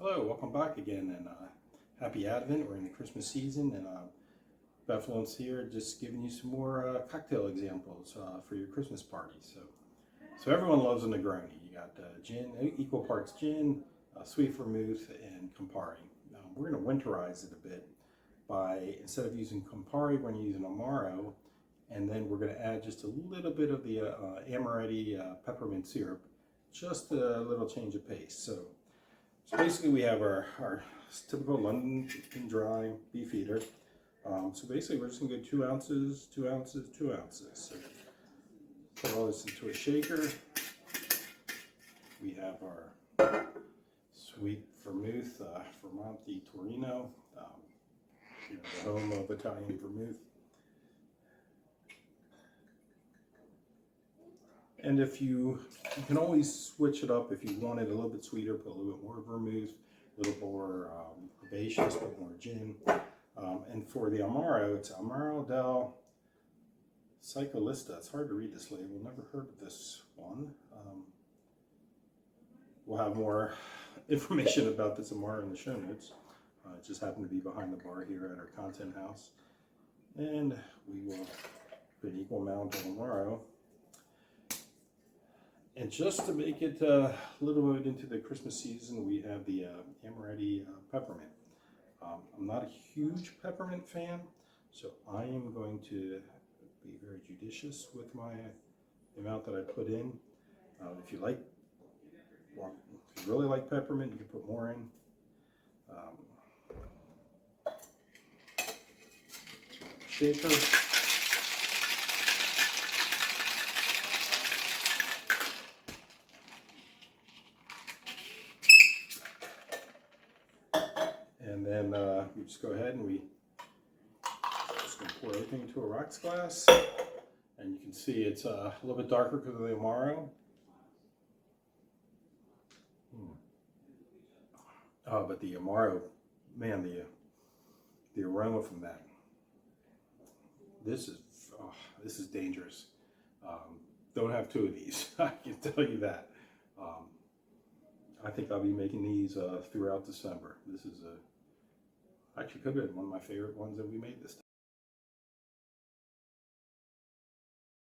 Hello, welcome back again, and happy Advent. We're in the Christmas season, and Benevolence here, just giving you some more cocktail examples for your Christmas party. So everyone loves a Negroni. You got gin, equal parts gin, sweet vermouth, and Campari. We're going to winterize it a bit by, instead of using Campari, we're going to use an Amaro, and then we're going to add just a little bit of the Amoretti Peppermint syrup, just a little change of pace. So basically we have our typical London Dry Beefeater. So basically we're just going to go 2 ounces, 2 ounces, 2 ounces. So put all this into a shaker. We have our sweet vermouth, Vermouth di Torino, the home of Italian vermouth. And if you can always switch it up if you want it a little bit sweeter, put a little bit more vermouth, a little more herbaceous, put more gin. And for the Amaro, it's Amaro del Cyclista. It's hard to read this label. Never heard of this one. We'll have more information about this Amaro in the show notes. It just happened to be behind the bar here at our content house. And we will put an equal amount of Amaro. And just to make it a little bit into the Christmas season, we have the Amoretti Peppermint. I'm not a huge peppermint fan, so I am going to be very judicious with the amount that I put in. If you really like peppermint, you can put more in. Shaker. And then we just go ahead and we just going to pour everything into a rocks glass. And you can see it's a little bit darker because of the Amaro. But the Amaro, man, the aroma from that. This is dangerous. Don't have 2 of these. I can tell you that. I think I'll be making these throughout December. This is actually could have been one of my favorite ones that we made this time.